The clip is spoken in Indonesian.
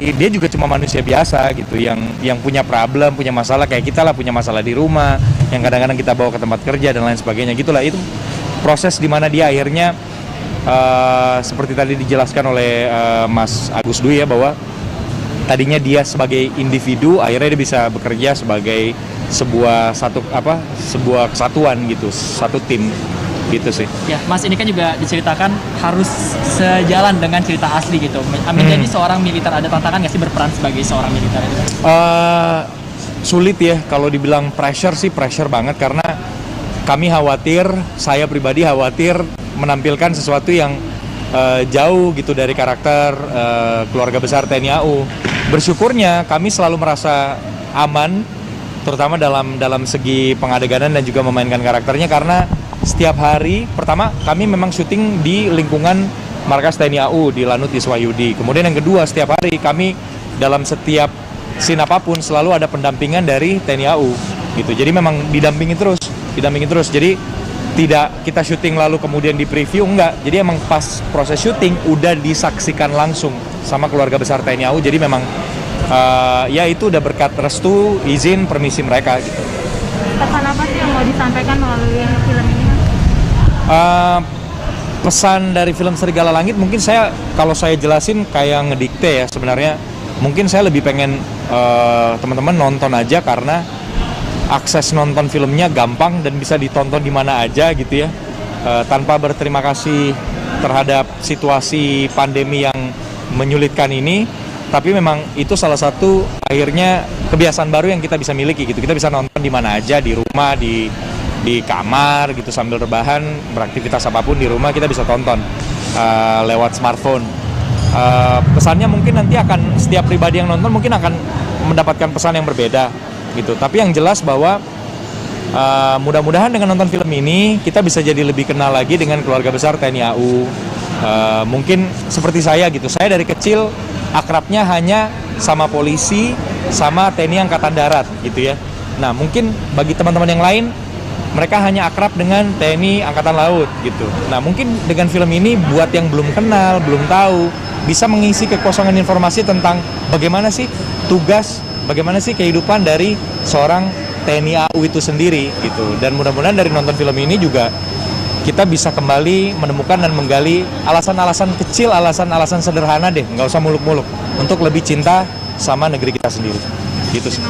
dia juga cuma manusia biasa gitu, yang punya problem, punya masalah kayak kita lah, punya masalah di rumah, yang kadang-kadang kita bawa ke tempat kerja dan lain sebagainya gitulah. Itu proses dimana dia akhirnya seperti tadi dijelaskan oleh Mas Agus Dwi ya, bahwa tadinya dia sebagai individu, akhirnya dia bisa bekerja sebagai sebuah kesatuan gitu, satu tim gitu sih. Ya, Mas ini kan juga diceritakan harus sejalan dengan cerita asli gitu. Menjadi seorang militer, ada tantangan nggak sih berperan sebagai seorang militer itu? Sulit ya, kalau dibilang pressure sih pressure banget, karena kami khawatir, saya pribadi khawatir menampilkan sesuatu yang jauh gitu dari karakter keluarga besar TNI AU. Bersyukurnya kami selalu merasa aman, terutama dalam segi pengadeganan dan juga memainkan karakternya, karena setiap hari, pertama kami memang syuting di lingkungan markas TNI AU di Lanut Iswahyudi. Kemudian yang kedua, setiap hari kami dalam setiap scene apapun selalu ada pendampingan dari TNI AU gitu. Jadi memang didampingi terus. Jadi tidak kita syuting lalu kemudian di preview, enggak. Jadi emang pas proses syuting udah disaksikan langsung sama keluarga besar TNI AU. Jadi memang ya itu udah berkat restu, izin, permisi mereka gitu. Pesan apa sih yang mau disampaikan melalui film ini? Pesan dari film Serigala Langit mungkin kalau saya jelasin kayak ngedikte ya sebenarnya. Mungkin saya lebih pengen teman-teman nonton aja, karena akses nonton filmnya gampang dan bisa ditonton di mana aja gitu ya, tanpa berterima kasih terhadap situasi pandemi yang menyulitkan ini. Tapi memang itu salah satu akhirnya kebiasaan baru yang kita bisa miliki gitu. Kita bisa nonton di mana aja, di rumah, di kamar gitu, sambil rebahan, beraktivitas apapun di rumah kita bisa tonton lewat smartphone. Pesannya mungkin nanti akan, setiap pribadi yang nonton mungkin akan mendapatkan pesan yang berbeda gitu. Tapi yang jelas bahwa mudah-mudahan dengan nonton film ini kita bisa jadi lebih kenal lagi dengan keluarga besar TNI AU. Mungkin seperti saya gitu, saya dari kecil akrabnya hanya sama polisi, sama TNI Angkatan Darat gitu ya. Nah mungkin bagi teman-teman yang lain, mereka hanya akrab dengan TNI Angkatan Laut gitu. Nah mungkin dengan film ini buat yang belum kenal, belum tahu, bisa mengisi kekosongan informasi tentang bagaimana sih tugas, bagaimana sih kehidupan dari seorang TNI AU itu sendiri gitu. Dan mudah-mudahan dari nonton film ini juga kita bisa kembali menemukan dan menggali alasan-alasan kecil, alasan-alasan sederhana deh, nggak usah muluk-muluk, untuk lebih cinta sama negeri kita sendiri gitu sih.